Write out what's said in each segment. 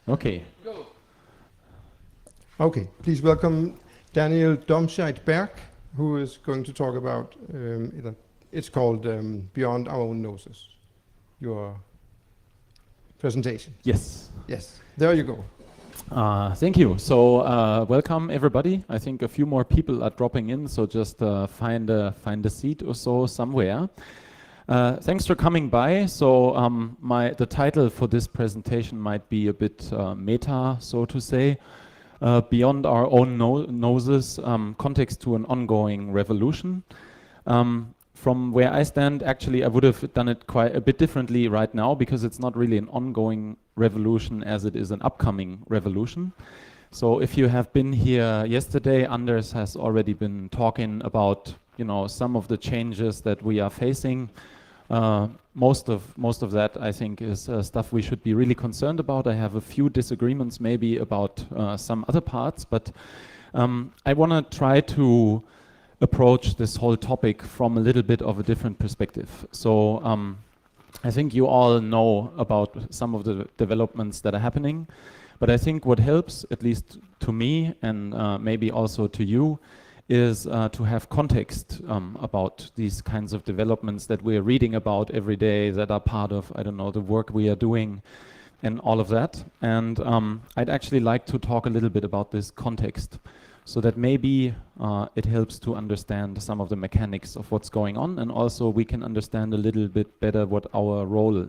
Okay. Go. Okay, please welcome Daniel Domscheit Berg, who is going to talk about, it's called Beyond Our Own Noses, your presentation. Yes. Yes, there you go. Thank you. So welcome everybody. I think a few more people are dropping in, so just find a seat or so somewhere. Thanks for coming by. So the title for this presentation might be a bit meta, so to say. Beyond our own noses, context to an ongoing revolution. From where I stand, actually, I would have done it quite a bit differently right now because it's not really an ongoing revolution as it is an upcoming revolution. So if you have been here yesterday, Anders has already been talking about, some of the changes that we are facing. Most of that, I think, is stuff we should be really concerned about. I have a few disagreements maybe about some other parts, but I want to try to approach this whole topic from a little bit of a different perspective. So I think you all know about some of the developments that are happening, but I think what helps, at least to me and maybe also to you, is to have context about these kinds of developments that we're reading about every day that are part of, the work we are doing and all of that. And I'd actually like to talk a little bit about this context so that maybe it helps to understand some of the mechanics of what's going on, and also we can understand a little bit better what our role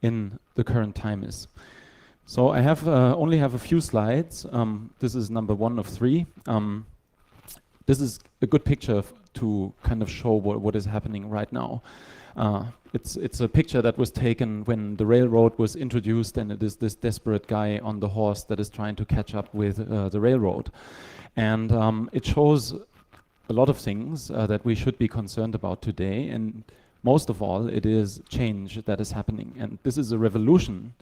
in the current time is. So I have only have a few slides. This is number 1 of 3. This is a good picture to kind of show what is happening right now. It's a picture that was taken when the railroad was introduced, and it is this desperate guy on the horse that is trying to catch up with the railroad. And it shows a lot of things that we should be concerned about today, and most of all, it is change that is happening. And this is a revolution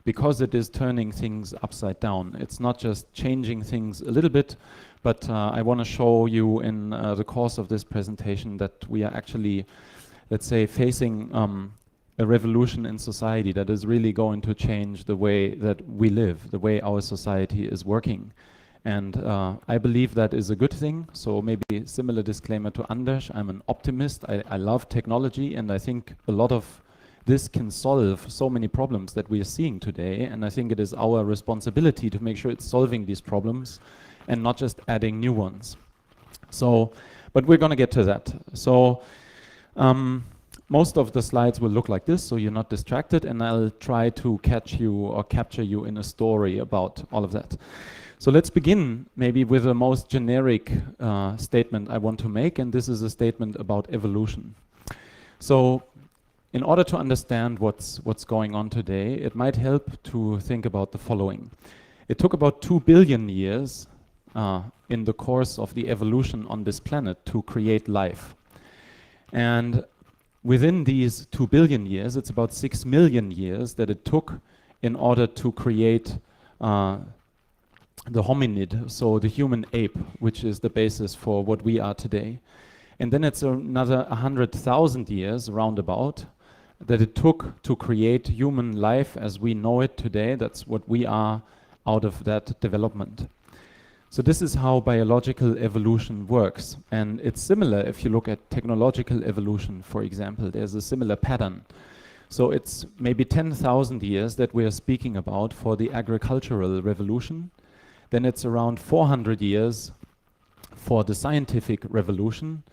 because it is turning things upside down. It's not just changing things a little bit, but I want to show you in the course of this presentation that we are actually, let's say, facing a revolution in society that is really going to change the way that we live, the way our society is working. And I believe that is a good thing. So maybe similar disclaimer to Anders, I'm an optimist. I love technology, and I think a lot of this can solve so many problems that we are seeing today. And I think it is our responsibility to make sure it's solving these problems and not just adding new ones. So, but we're going to get to that. So most of the slides will look like this, so you're not distracted, and I'll try to catch you or capture you in a story about all of that. So let's begin maybe with the most generic statement I want to make, and this is a statement about evolution. So in order to understand what's going on today, it might help to think about the following. It took about 2 billion years in the course of the evolution on this planet to create life. And within these 2 billion years, it's about 6 million years that it took in order to create the hominid, so the human ape, which is the basis for what we are today. And then it's another 100,000 years roundabout that it took to create human life as we know it today. That's what we are out of that development. So this is how biological evolution works. And it's similar if you look at technological evolution, for example. There's a similar pattern. So it's maybe 10,000 years that we are speaking about for the agricultural revolution. Then it's around 400 years for the scientific revolution.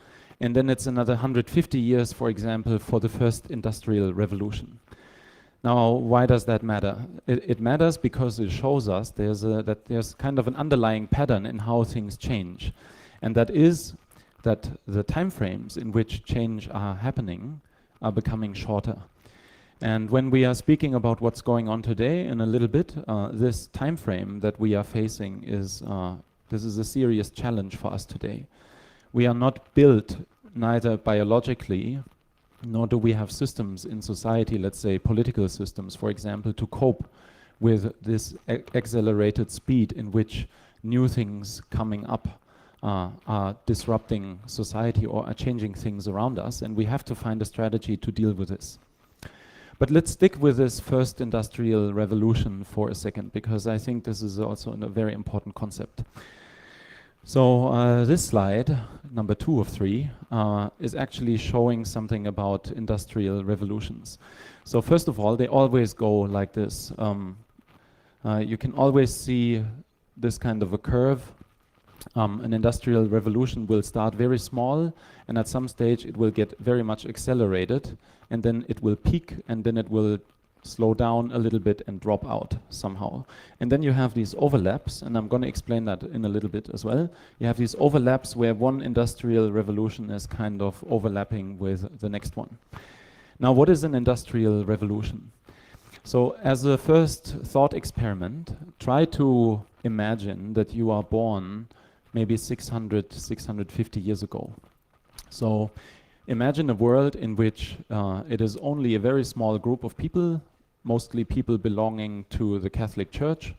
And then it's another 150 years, for example, for the first industrial revolution. Now, why does that matter? It matters because it shows us that there's kind of an underlying pattern in how things change. And that is that the time frames in which change are happening are becoming shorter. And when we are speaking about what's going on today in a little bit, this time frame that we are facing is this is a serious challenge for us today. We are not built neither biologically, nor do we have systems in society, let's say political systems, for example, to cope with this accelerated speed in which new things coming up are disrupting society or are changing things around us, and we have to find a strategy to deal with this. But let's stick with this first industrial revolution for a second, because I think this is also a very important concept. So this slide, number 2 of 3, is actually showing something about industrial revolutions. So first of all, they always go like this. You can always see this kind of a curve. An industrial revolution will start very small, and at some stage it will get very much accelerated, and then it will peak, and then it will slow down a little bit and drop out somehow. And then you have these overlaps, and I'm going to explain that in a little bit as well. You have these overlaps where one industrial revolution is kind of overlapping with the next one. Now, what is an industrial revolution? So as a first thought experiment, try to imagine that you are born maybe 600, 650 years ago. So imagine a world in which it is only a very small group of people, mostly people belonging to the Catholic Church,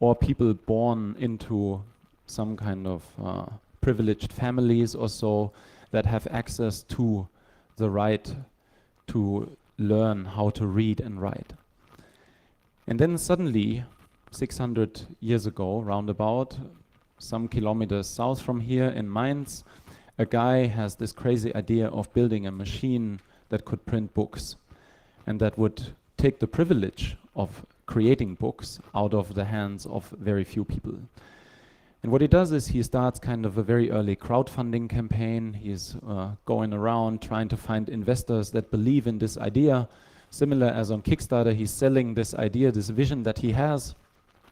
or people born into some kind of privileged families or so that have access to the right to learn how to read and write. And then suddenly, 600 years ago, roundabout, some kilometers south from here in Mainz, a guy has this crazy idea of building a machine that could print books, and that would take the privilege of creating books out of the hands of very few people. And what he does is he starts kind of a very early crowdfunding campaign. He's going around trying to find investors that believe in this idea. Similar as on Kickstarter, he's selling this idea, this vision that he has,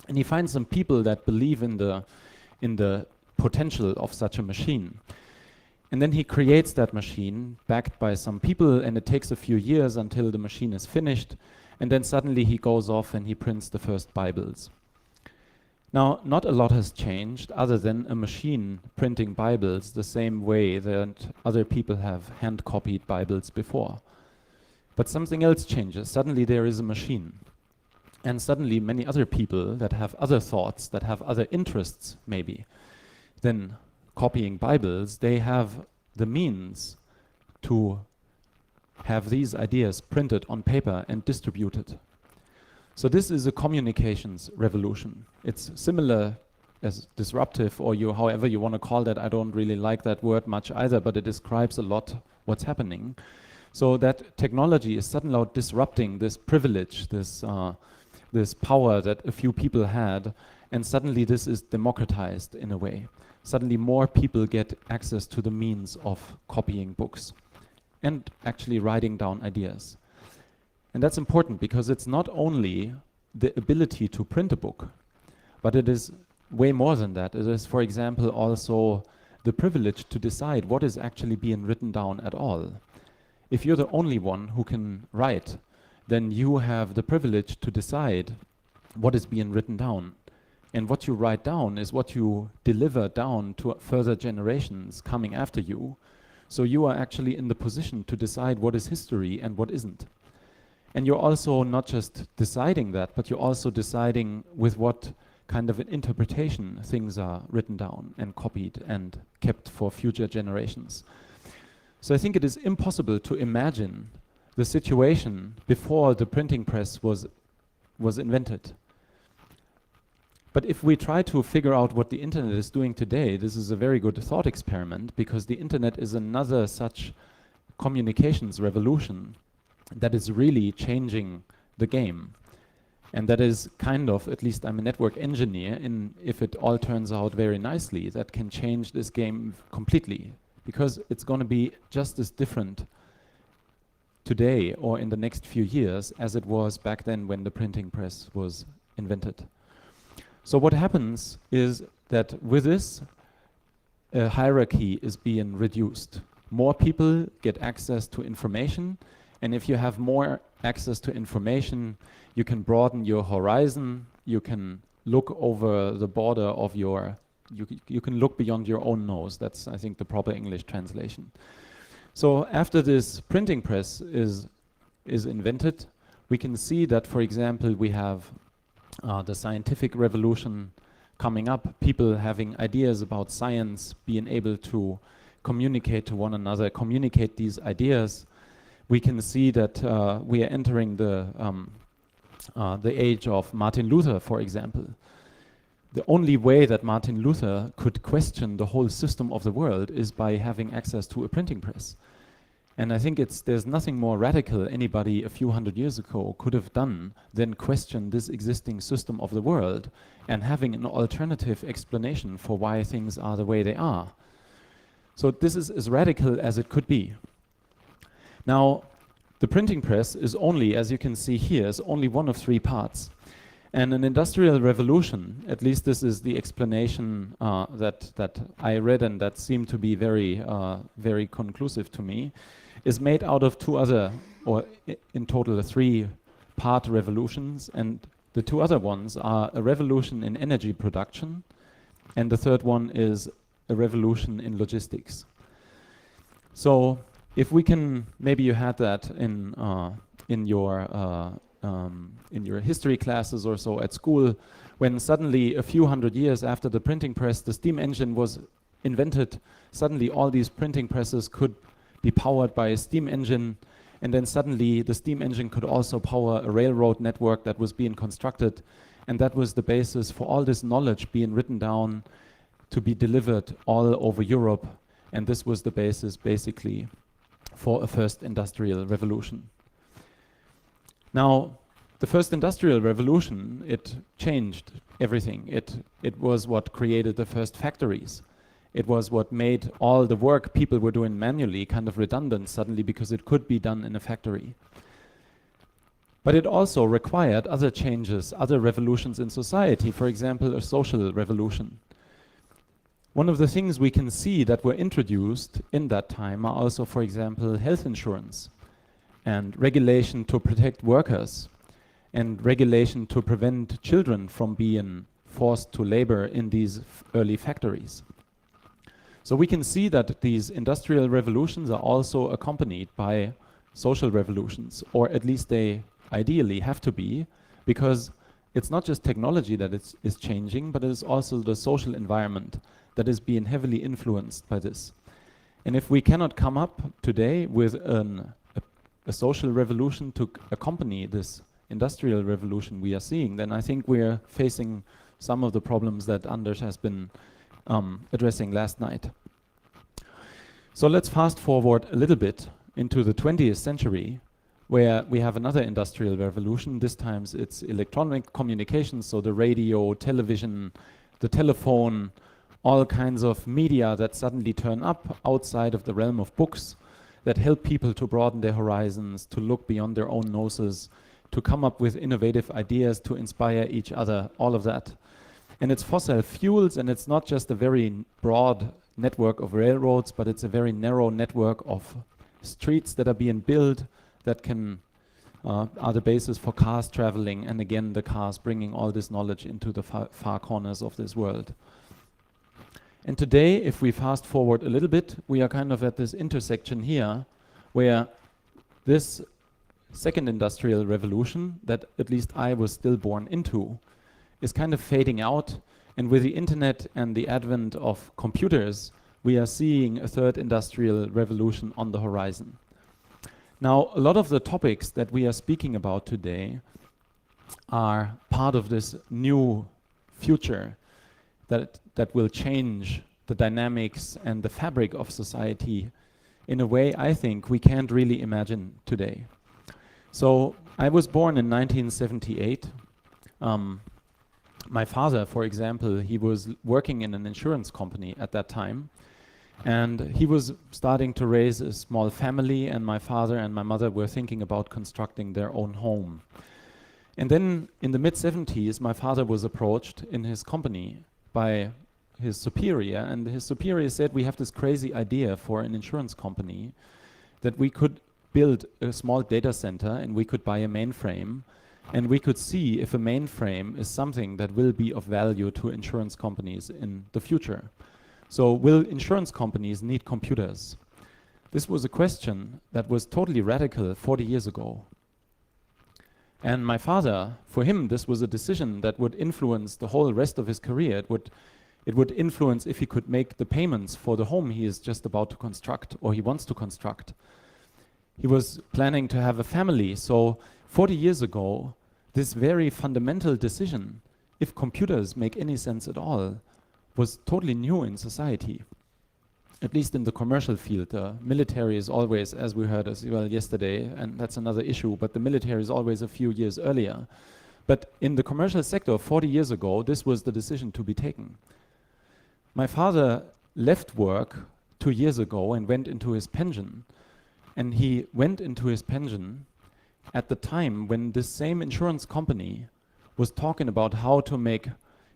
and he finds some people that believe in the potential of such a machine. And then he creates that machine backed by some people, and it takes a few years until the machine is finished, and then suddenly he goes off and he prints the first Bibles. Now, not a lot has changed other than a machine printing Bibles the same way that other people have hand-copied Bibles before. But something else changes. Suddenly there is a machine. And suddenly many other people that have other thoughts, that have other interests maybe, than copying Bibles, they have the means to have these ideas printed on paper and distributed. So this is a communications revolution. It's similar as disruptive, or however you want to call that. I don't really like that word much either, but it describes a lot what's happening. So that technology is suddenly disrupting this privilege, this power that a few people had, and suddenly this is democratized in a way. Suddenly more people get access to the means of copying books and actually writing down ideas. And that's important because it's not only the ability to print a book, but it is way more than that. It is, for example, also the privilege to decide what is actually being written down at all. If you're the only one who can write, then you have the privilege to decide what is being written down. And what you write down is what you deliver down to further generations coming after you. So you are actually in the position to decide what is history and what isn't. And you're also not just deciding that, but you're also deciding with what kind of an interpretation things are written down and copied and kept for future generations. So I think it is impossible to imagine the situation before the printing press was invented. But if we try to figure out what the internet is doing today, this is a very good thought experiment, because the internet is another such communications revolution that is really changing the game. And that is kind of, at least I'm a network engineer, and if it all turns out very nicely, that can change this game completely, because it's going to be just as different today or in the next few years as it was back then when the printing press was invented. So what happens is that with this, a hierarchy is being reduced. More people get access to information, and if you have more access to information, you can broaden your horizon, you can look over the border of your, you can look beyond your own nose. That's, I think, the proper English translation. So after this printing press is invented, we can see that, for example, we have the scientific revolution coming up, people having ideas about science, being able to communicate to one another, communicate these ideas. we can see that we are entering the age of Martin Luther, for example. The only way that Martin Luther could question the whole system of the world is by having access to a printing press. And I think there's nothing more radical anybody a few hundred years ago could have done than question this existing system of the world and having an alternative explanation for why things are the way they are. So this is as radical as it could be. Now, the printing press is only, as you can see here, is only one of three parts. And an industrial revolution, at least this is the explanation that I read and that seemed to be very conclusive to me, is made out of two other, or in total 3-part revolutions. And the two other ones are a revolution in energy production, and the third one is a revolution in logistics. So if we can, maybe you had that in your history classes or so at school, when suddenly a few hundred years after the printing press, the steam engine was invented, suddenly all these printing presses could be powered by a steam engine, and then suddenly the steam engine could also power a railroad network that was being constructed, and that was the basis for all this knowledge being written down to be delivered all over Europe, and this was the basis basically for a first industrial revolution. Now, the first industrial revolution, it changed everything. It was what created the first factories. It was what made all the work people were doing manually kind of redundant suddenly because it could be done in a factory. But it also required other changes, other revolutions in society, for example, a social revolution. One of the things we can see that were introduced in that time are also, for example, health insurance and regulation to protect workers and regulation to prevent children from being forced to labor in these early factories. So we can see that these industrial revolutions are also accompanied by social revolutions, or at least they ideally have to be, because it's not just technology that is changing, but it is also the social environment that is being heavily influenced by this. And if we cannot come up today with a social revolution to accompany this industrial revolution we are seeing, then I think we are facing some of the problems that Anders has been addressing last night. So let's fast forward a little bit into the 20th century, where we have another industrial revolution. This time it's electronic communications, so the radio, television, the telephone, all kinds of media that suddenly turn up outside of the realm of books, that help people to broaden their horizons, to look beyond their own noses, to come up with innovative ideas, to inspire each other, all of that. And it's fossil fuels, and it's not just a very broad network of railroads, but it's a very narrow network of streets that are being built that can are the basis for cars traveling, and again the cars bringing all this knowledge into the far corners of this world. And today, if we fast forward a little bit, we are kind of at this intersection here, where this second industrial revolution that at least I was still born into is kind of fading out, and with the internet and the advent of computers, we are seeing a third industrial revolution on the horizon. Now, a lot of the topics that we are speaking about today are part of this new future that will change the dynamics and the fabric of society in a way I think we can't really imagine today. So I was born in 1978. My father, for example, he was working in an insurance company at that time, and he was starting to raise a small family, and my father and my mother were thinking about constructing their own home. And then in the mid-70s, my father was approached in his company by his superior, and his superior said, we have this crazy idea for an insurance company that we could build a small data center and we could buy a mainframe, and we could see if a mainframe is something that will be of value to insurance companies in the future. So will insurance companies need computers? This was a question that was totally radical 40 years ago. And my father, for him, this was a decision that would influence the whole rest of his career. It would influence if he could make the payments for the home he is just about to construct, or he wants to construct. He was planning to have a family. So 40 years ago, this very fundamental decision, if computers make any sense at all, was totally new in society, at least in the commercial field. The military is always, as we heard as well yesterday, and that's another issue, but the military is always a few years earlier. But in the commercial sector 40 years ago, this was the decision to be taken. My father left work 2 years ago and went into his pension. And he went into his pension at the time when this same insurance company was talking about how to make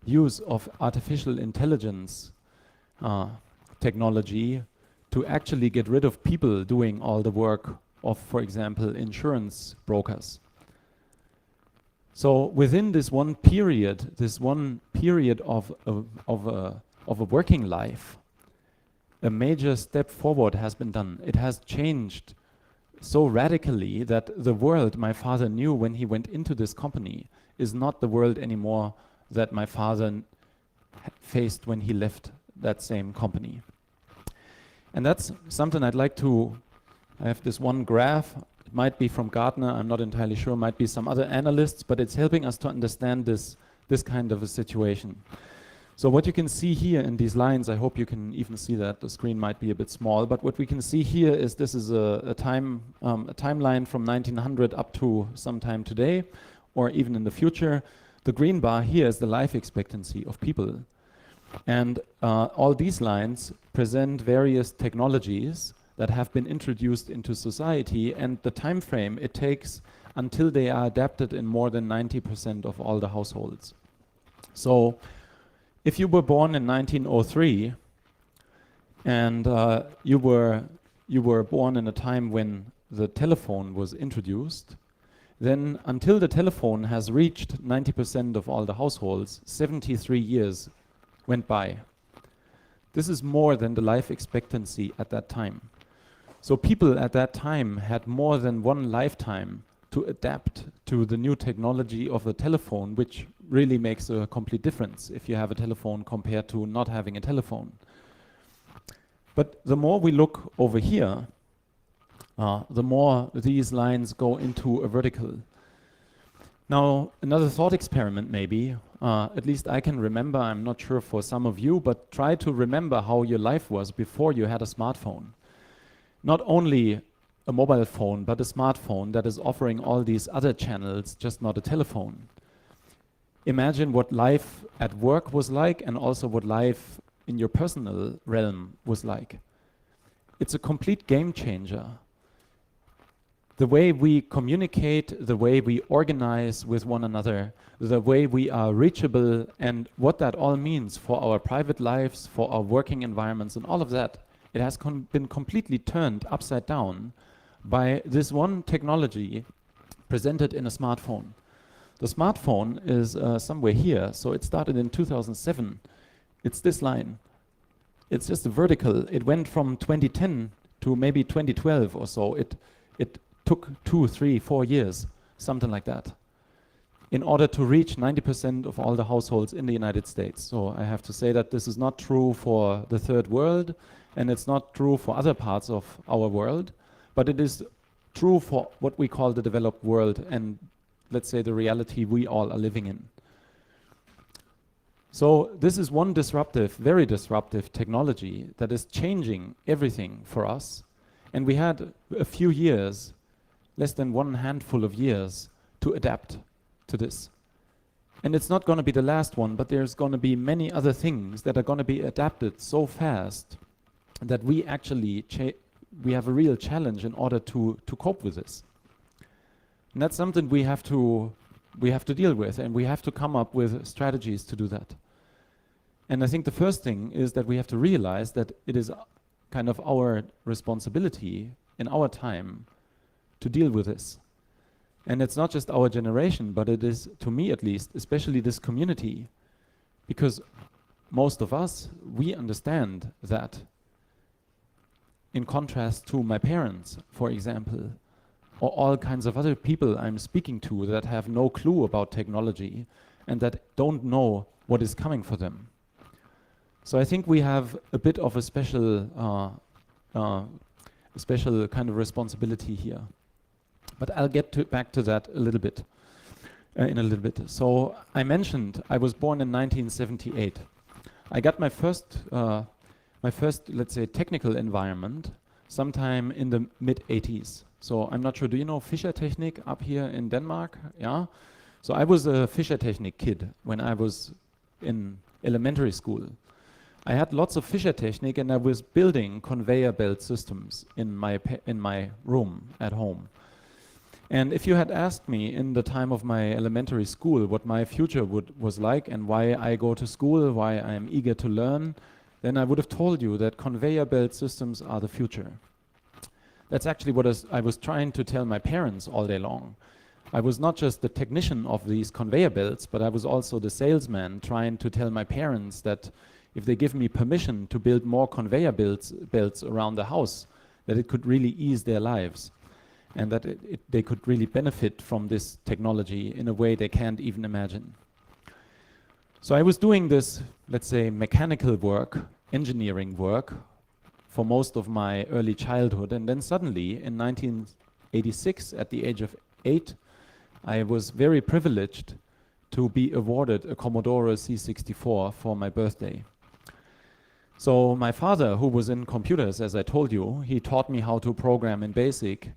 use of artificial intelligence technology to actually get rid of people doing all the work of, for example, insurance brokers. So within this one period of a working life, a major step forward has been done. It has changed so radically that the world my father knew when he went into this company is not the world anymore that my father faced when he left that same company. And that's something I'd like to, I have this one graph, it might be from Gartner, I'm not entirely sure, might be some other analysts, but it's helping us to understand this kind of a situation. So what you can see here in these lines, I hope you can even see that, the screen might be a bit small, but what we can see here is this is a timeline from 1900 up to sometime today, or even in the future. The green bar here is the life expectancy of people. And all these lines present various technologies that have been introduced into society and the time frame it takes until they are adapted in more than 90% of all the households. So if you were born in 1903 and you were born in a time when the telephone was introduced, then until the telephone has reached 90% of all the households, 73 years went by. This is more than the life expectancy at that time. So people at that time had more than one lifetime to adapt to the new technology of the telephone, which really makes a complete difference if you have a telephone compared to not having a telephone. But the more we look over here, the more these lines go into a vertical. Now, another thought experiment maybe, at least I can remember, I'm not sure for some of you, but try to remember how your life was before you had a smartphone. Not only a mobile phone, but a smartphone that is offering all these other channels, just not a telephone. Imagine what life at work was like and also what life in your personal realm was like. It's a complete game changer. The way we communicate, the way we organize with one another, the way we are reachable, and what that all means for our private lives, for our working environments, and all of that, it has been completely turned upside down by this one technology presented in a smartphone. The smartphone is somewhere here, so it started in 2007. It's this line. It's just a vertical. It went from 2010 to maybe 2012 or so. It took 2, 3, 4 years, something like that, in order to reach 90% of all the households in the United States. So I have to say that this is not true for the third world, and it's not true for other parts of our world, but it is true for what we call the developed world and, let's say, the reality we all are living in. So this is one disruptive, very disruptive technology that is changing everything for us. And we had a few years, less than one handful of years, to adapt to this. And it's not going to be the last one, but there's going to be many other things that are going to be adapted so fast that we actually we have a real challenge in order to cope with this. And that's something we have to deal with, and we have to come up with strategies to do that. And I think the first thing is that we have to realize that it is kind of our responsibility in our time to deal with this. And it's not just our generation, but it is, to me at least, especially this community, because most of us, we understand that, in contrast to my parents, for example, or all kinds of other people I'm speaking to that have no clue about technology and that don't know what is coming for them. So I think we have a bit of a special special kind of responsibility here. But I'll get back to that a little bit, in a little bit. So I mentioned I was born in 1978. I got my first, let's say, technical environment sometime in the mid-80s. So I'm not sure, do you know Fischertechnik up here in Denmark? Yeah? So I was a Fischertechnik kid when I was in elementary school. I had lots of Fischertechnik and I was building conveyor belt systems in my room at home. And if you had asked me in the time of my elementary school what my future was like and why I go to school, why I am eager to learn, then I would have told you that conveyor belt systems are the future. That's actually what I was trying to tell my parents all day long. I was not just the technician of these conveyor belts, but I was also the salesman trying to tell my parents that if they give me permission to build more conveyor belts around the house, that it could really ease their lives and that they could really benefit from this technology in a way they can't even imagine. So I was doing this, let's say, mechanical work, engineering work for most of my early childhood, and then suddenly in 1986, at the age of 8, I was very privileged to be awarded a Commodore C64 for my birthday. So my father, who was in computers, as I told you, he taught me how to program in BASIC.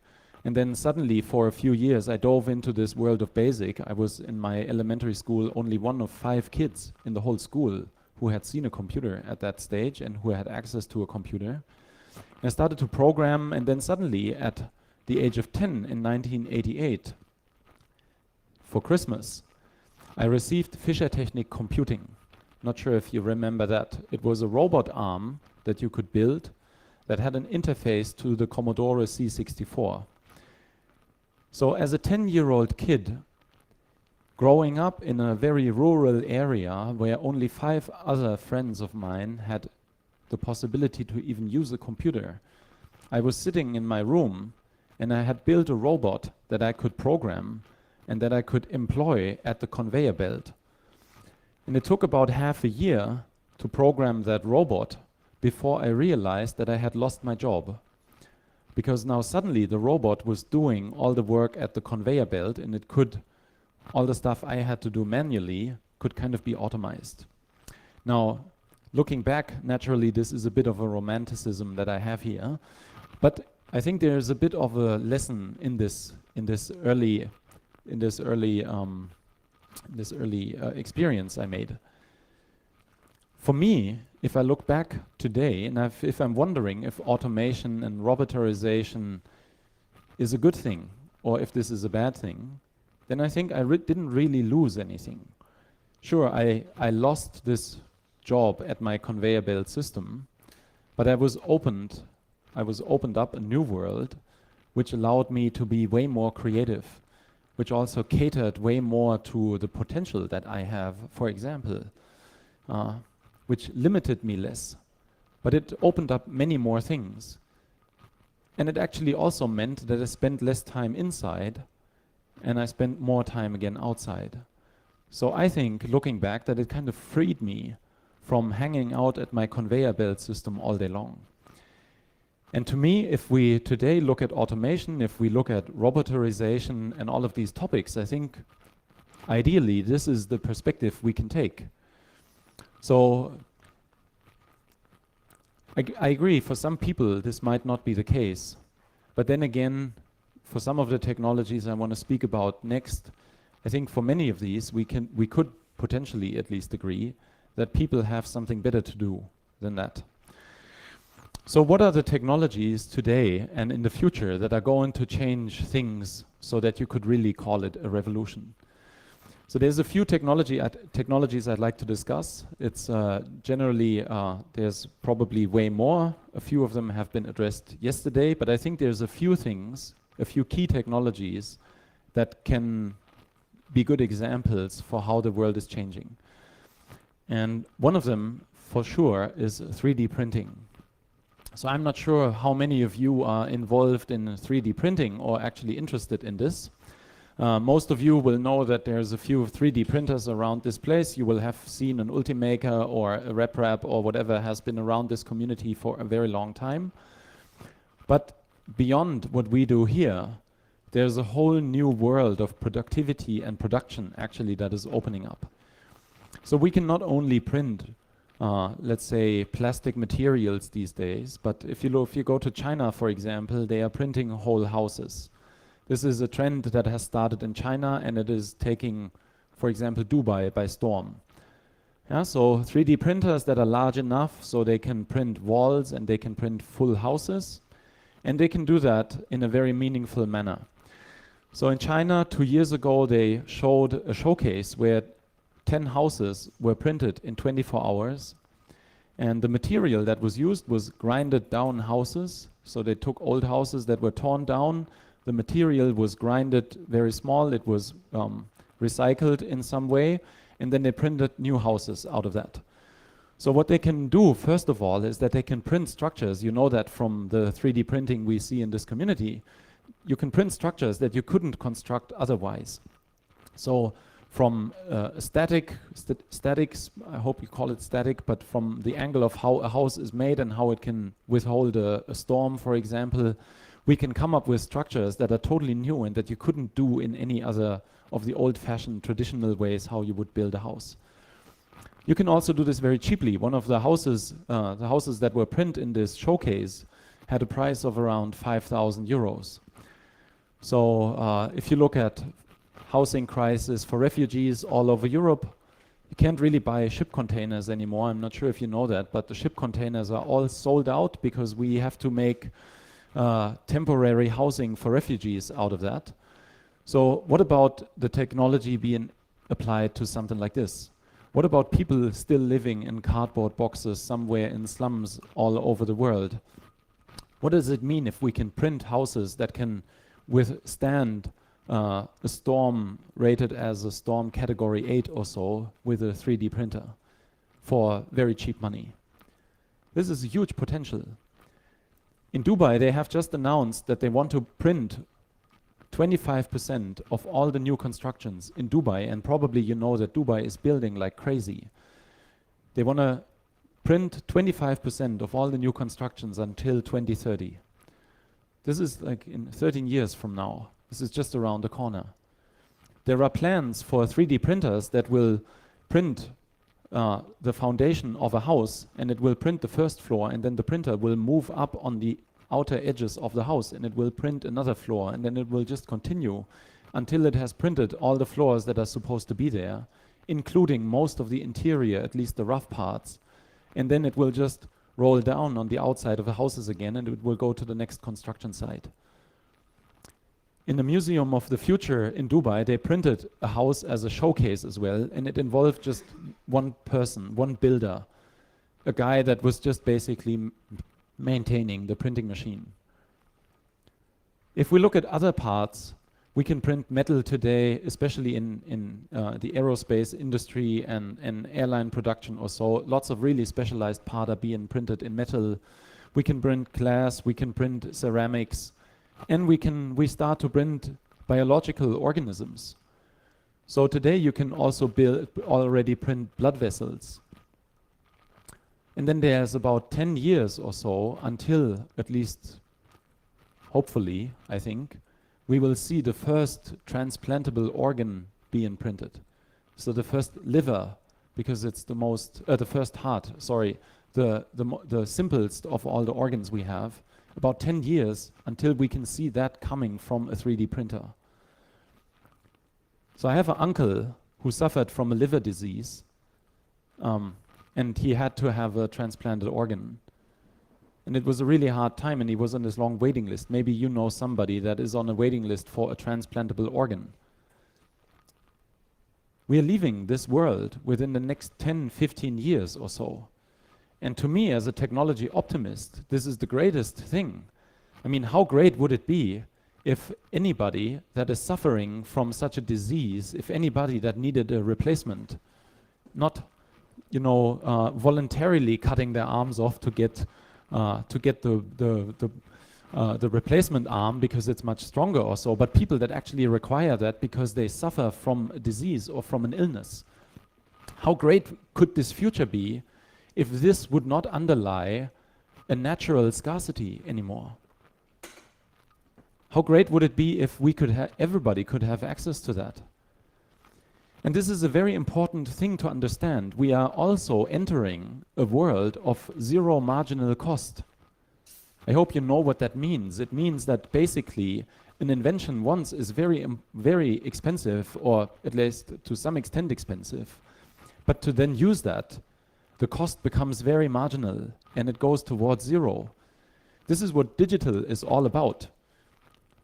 And then suddenly, for a few years, I dove into this world of BASIC. I was in my elementary school only one of 5 kids in the whole school who had seen a computer at that stage and who had access to a computer. And I started to program, and then suddenly, at the age of 10 in 1988, for Christmas, I received Fischertechnik Computing. Not sure if you remember that. It was a robot arm that you could build that had an interface to the Commodore C64. So as a 10-year-old kid, growing up in a very rural area where only 5 other friends of mine had the possibility to even use a computer, I was sitting in my room and I had built a robot that I could program and that I could employ at the conveyor belt. And it took about half a year to program that robot before I realized that I had lost my job. Because now suddenly the robot was doing all the work at the conveyor belt, and it could, all the stuff I had to do manually could kind of be automized. Now, looking back, naturally this is a bit of a romanticism that I have here, but I think there's a bit of a lesson in this early experience I made. For me, if I look back today, and if I'm wondering if automation and robotarization is a good thing, or if this is a bad thing, then I think I didn't really lose anything. Sure, I lost this job at my conveyor belt system, but I was opened up a new world, which allowed me to be way more creative, which also catered way more to the potential that I have, for example, which limited me less, but it opened up many more things. And it actually also meant that I spent less time inside and I spent more time again outside. So I think, looking back, that it kind of freed me from hanging out at my conveyor belt system all day long. And to me, if we today look at automation, if we look at robotarization and all of these topics, I think ideally this is the perspective we can take. So I agree, for some people this might not be the case. But then again, for some of the technologies I want to speak about next, I think for many of these we could potentially at least agree that people have something better to do than that. So what are the technologies today and in the future that are going to change things so that you could really call it a revolution? So there's a few technologies I'd like to discuss. It's generally, there's probably way more. A few of them have been addressed yesterday, but I think there's a few things, a few key technologies that can be good examples for how the world is changing. And one of them, for sure, is 3D printing. So I'm not sure how many of you are involved in 3D printing or actually interested in this. Most of you will know that there's a few 3D printers around this place. You will have seen an Ultimaker or a RepRap or whatever has been around this community for a very long time. But beyond what we do here, there's a whole new world of productivity and production actually that is opening up. So we can not only print, let's say, plastic materials these days, but if you go to China, for example, they are printing whole houses. This is a trend that has started in China, and it is taking, for example, Dubai by storm. Yeah, so 3D printers that are large enough so they can print walls and they can print full houses, and they can do that in a very meaningful manner. So in China, 2 years ago, they showed a showcase where 10 houses were printed in 24 hours. And the material that was used was grinded down houses. So they took old houses that were torn down. The material was grinded very small. It was recycled in some way. And then they printed new houses out of that. So what they can do, first of all, is that they can print structures. You know that from the 3D printing we see in this community. You can print structures that you couldn't construct otherwise. So from statics, I hope you call it static, but from the angle of how a house is made and how it can withhold a storm, for example, we can come up with structures that are totally new and that you couldn't do in any other of the old-fashioned traditional ways how you would build a house. You can also do this very cheaply. One of the houses that were printed in this showcase had a price of around 5,000 euros. So if you look at housing crisis for refugees all over Europe, you can't really buy ship containers anymore. I'm not sure if you know that, but the ship containers are all sold out because we have to make temporary housing for refugees out of that. So what about the technology being applied to something like this? What about people still living in cardboard boxes somewhere in slums all over the world? What does it mean if we can print houses that can withstand a storm rated as a storm category 8 or so with a 3D printer for very cheap money? This is a huge potential. In Dubai, they have just announced that they want to print 25% of all the new constructions in Dubai, and probably you know that Dubai is building like crazy. They want to print 25% of all the new constructions until 2030. This is like in 13 years from now. This is just around the corner. There are plans for 3D printers that will print the foundation of a house, and it will print the first floor, and then the printer will move up on the outer edges of the house, and it will print another floor, and then it will just continue until it has printed all the floors that are supposed to be there, including most of the interior, at least the rough parts, and then it will just roll down on the outside of the houses again, and it will go to the next construction site. In the Museum of the Future in Dubai, they printed a house as a showcase as well, and it involved just one person, one builder, a guy that was just basically maintaining the printing machine. If we look at other parts, we can print metal today, especially in the aerospace industry and airline production or so. Lots of really specialized parts are being printed in metal. We can print glass, we can print ceramics, and we start to print biological organisms. So today you can also already print blood vessels. And then there's about 10 years or so until, at least hopefully, I think, we will see the first transplantable organ being printed. So the first liver, because it's the most, the first heart, sorry, the simplest of all the organs we have. About 10 years until we can see that coming from a 3D printer. So I have an uncle who suffered from a liver disease, and he had to have a transplanted organ. And it was a really hard time, and he was on this long waiting list. Maybe you know somebody that is on a waiting list for a transplantable organ. We are leaving this world within the next 10, 15 years or so. And to me, as a technology optimist, this is the greatest thing. I mean, how great would it be if anybody that is suffering from such a disease, if anybody that needed a replacement, not, voluntarily cutting their arms off to get the replacement arm because it's much stronger or so, but people that actually require that because they suffer from a disease or from an illness. How great could this future be if this would not underlie a natural scarcity anymore? How great would it be if we could everybody could have access to that? And this is a very important thing to understand. We are also entering a world of zero marginal cost. I hope you know what that means. It means that basically an invention once is very expensive, or at least to some extent expensive. But to then use that, the cost becomes very marginal and it goes towards zero. This is what digital is all about.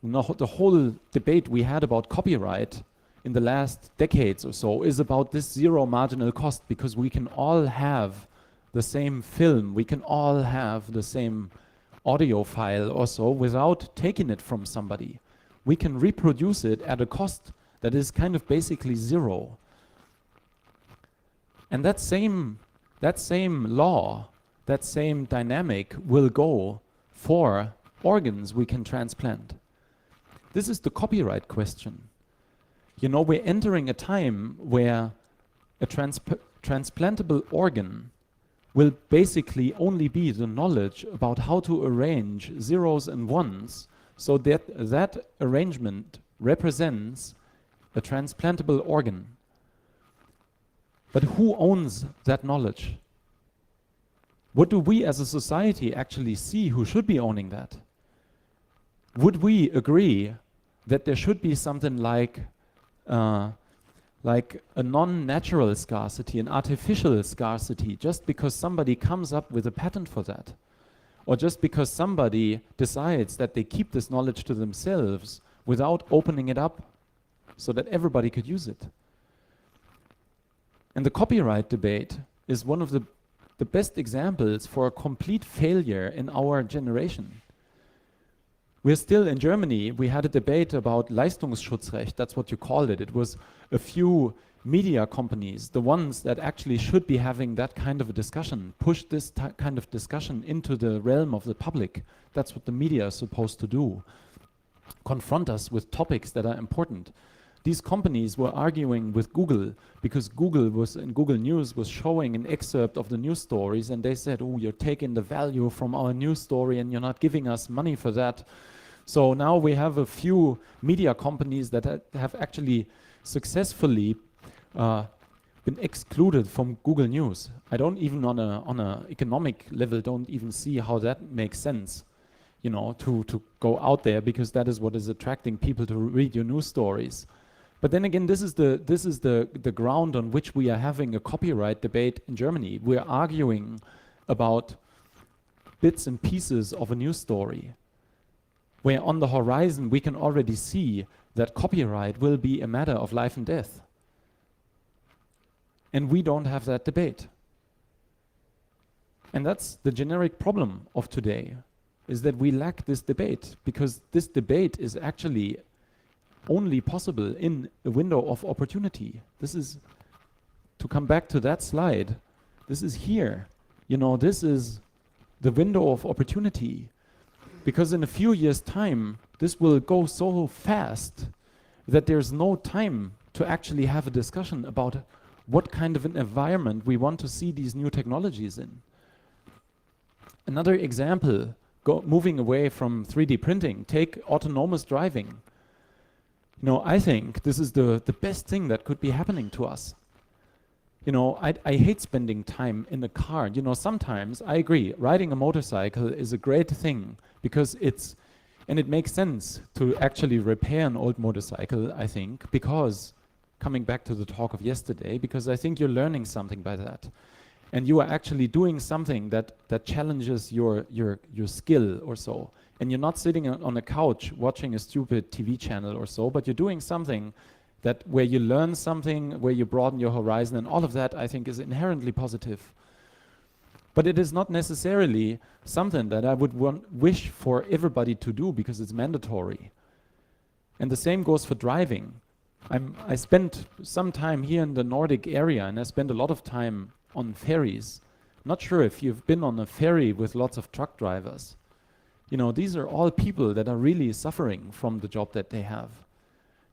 The whole debate we had about copyright in the last decades or so is about this zero marginal cost, because we can all have the same film, we can all have the same audio file or so without taking it from somebody. We can reproduce it at a cost that is kind of basically zero. And that same law, that same dynamic will go for organs we can transplant. This is the copyright question. You know, we're entering a time where a transplantable organ will basically only be the knowledge about how to arrange zeros and ones, so that that arrangement represents a transplantable organ. But who owns that knowledge? What do we as a society actually see who should be owning that? Would we agree that there should be something like a non-natural scarcity, an artificial scarcity, just because somebody comes up with a patent for that? Or just because somebody decides that they keep this knowledge to themselves without opening it up so that everybody could use it? And the copyright debate is one of the best examples for a complete failure in our generation. We're still in Germany, we had a debate about Leistungsschutzrecht, that's what you called it. It was a few media companies, the ones that actually should be having that kind of a discussion, push this kind of discussion into the realm of the public. That's what the media is supposed to do. Confront us with topics that are important. These companies were arguing with Google because Google News was showing an excerpt of the news stories, and they said, oh, you're taking the value from our news story and you're not giving us money for that. So now we have a few media companies that have actually successfully been excluded from Google News. I don't even on a economic level don't even see how that makes sense, you know, to go out there, because that is what is attracting people to read your news stories. But then again, this is the ground on which we are having a copyright debate in Germany. We're arguing about bits and pieces of a news story, where on the horizon we can already see that copyright will be a matter of life and death. And we don't have that debate. And that's the generic problem of today, is that we lack this debate, because this debate is actually only possible in a window of opportunity. This is, to come back to that slide, this is here. You know, this is the window of opportunity. Because in a few years' time, this will go so fast that there's no time to actually have a discussion about what kind of an environment we want to see these new technologies in. Another example, moving away from 3D printing, take autonomous driving. You know, I think this is the best thing that could be happening to us. You know, I hate spending time in a car. You know, sometimes, I agree, riding a motorcycle is a great thing, because it makes sense to actually repair an old motorcycle, I think, because, coming back to the talk of yesterday, because I think you're learning something by that. And you are actually doing something that challenges your skill or so. And you're not sitting on a couch watching a stupid TV channel or so, but you're doing something where you learn something, where you broaden your horizon, and all of that, I think, is inherently positive. But it is not necessarily something that I would wish for everybody to do because it's mandatory. And the same goes for driving. I spent some time here in the Nordic area, and I spent a lot of time on ferries. Not sure if you've been on a ferry with lots of truck drivers. You know, these are all people that are really suffering from the job that they have.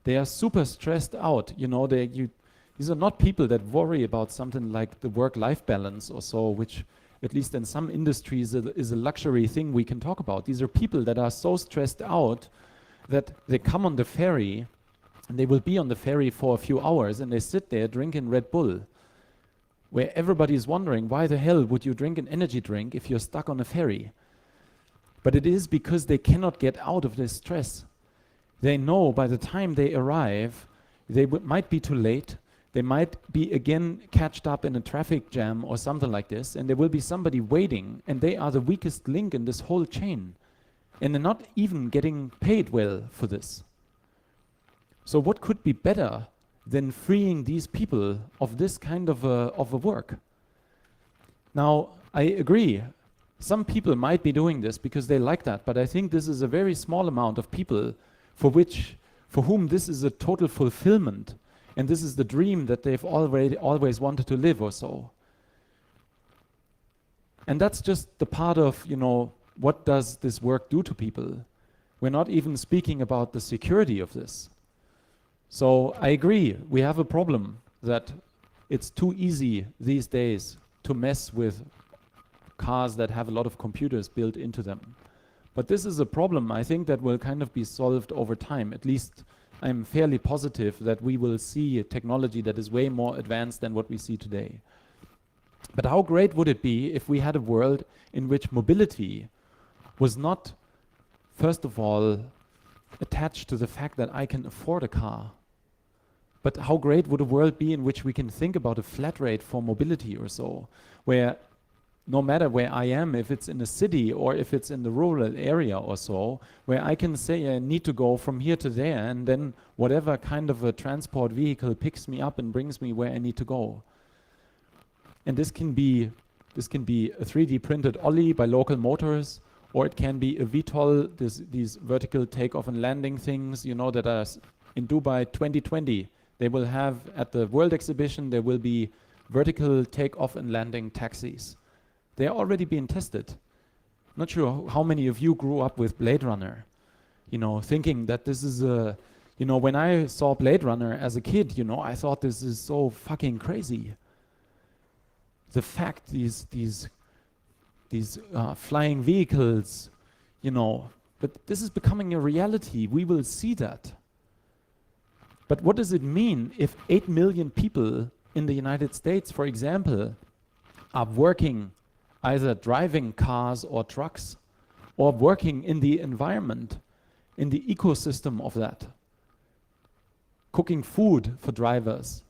They are super stressed out. You know, these are not people that worry about something like the work-life balance or so, which at least in some industries is a luxury thing we can talk about. These are people that are so stressed out that they come on the ferry and they will be on the ferry for a few hours and they sit there drinking Red Bull, where everybody is wondering, why the hell would you drink an energy drink if you're stuck on a ferry? But it is because they cannot get out of this stress. They know by the time they arrive, they might be too late. They might be again catched up in a traffic jam or something like this, and there will be somebody waiting, and they are the weakest link in this whole chain. And they're not even getting paid well for this. So what could be better than freeing these people of this kind of a work? Now, I agree. Some people might be doing this because they like that, but I think this is a very small amount of people for whom this is a total fulfillment, and this is the dream that they've always wanted to live or so. And that's just the part of, what does this work do to people? We're not even speaking about the security of this. So I agree, we have a problem that it's too easy these days to mess with cars that have a lot of computers built into them. But this is a problem, I think, that will kind of be solved over time. At least I'm fairly positive that we will see a technology that is way more advanced than what we see today. But how great would it be if we had a world in which mobility was not, first of all, attached to the fact that I can afford a car? But how great would a world be in which we can think about a flat rate for mobility or so, where no matter where I am, if it's in a city or if it's in the rural area or so, where I can say I need to go from here to there, and then whatever kind of a transport vehicle picks me up and brings me where I need to go. And this can be a 3D printed Ollie by Local Motors, or it can be a VTOL, these vertical takeoff and landing things, that are in Dubai 2020. They will have, at the World Exhibition, there will be vertical takeoff and landing taxis. They are already being tested. Not sure how many of you grew up with Blade Runner, thinking that this is when I saw Blade Runner as a kid, I thought this is so fucking crazy. The fact these flying vehicles, but this is becoming a reality. We will see that. But what does it mean if 8 million people in the United States, for example, are working either driving cars or trucks, or working in the environment, in the ecosystem of that, cooking food for drivers,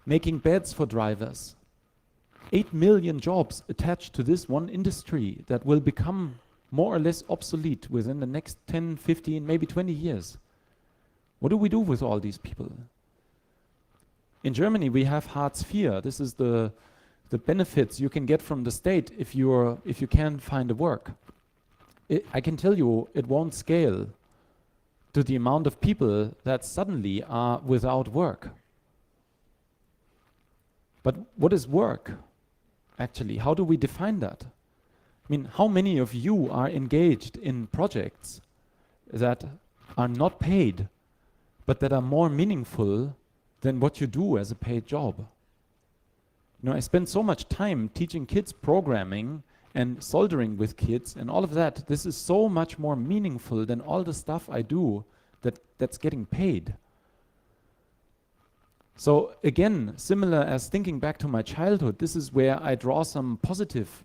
making beds for drivers? 8 million jobs attached to this one industry that will become more or less obsolete within the next 10, 15, maybe 20 years. What do we do with all these people? In Germany, we have Hartz IV. This is the benefits you can get from the state if you can't find a work. I can tell you it won't scale to the amount of people that suddenly are without work. But what is work, actually? How do we define that? I mean, how many of you are engaged in projects that are not paid, but that are more meaningful than what you do as a paid job? I spend so much time teaching kids programming and soldering with kids and all of that. This is so much more meaningful than all the stuff I do that's getting paid. So again, similar as thinking back to my childhood, this is where I draw some positive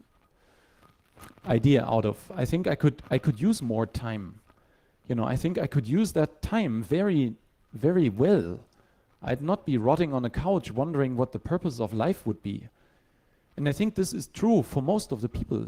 idea out of. I think I could use more time. I think I could use that time very, very well. I'd not be rotting on a couch wondering what the purpose of life would be. And I think this is true for most of the people.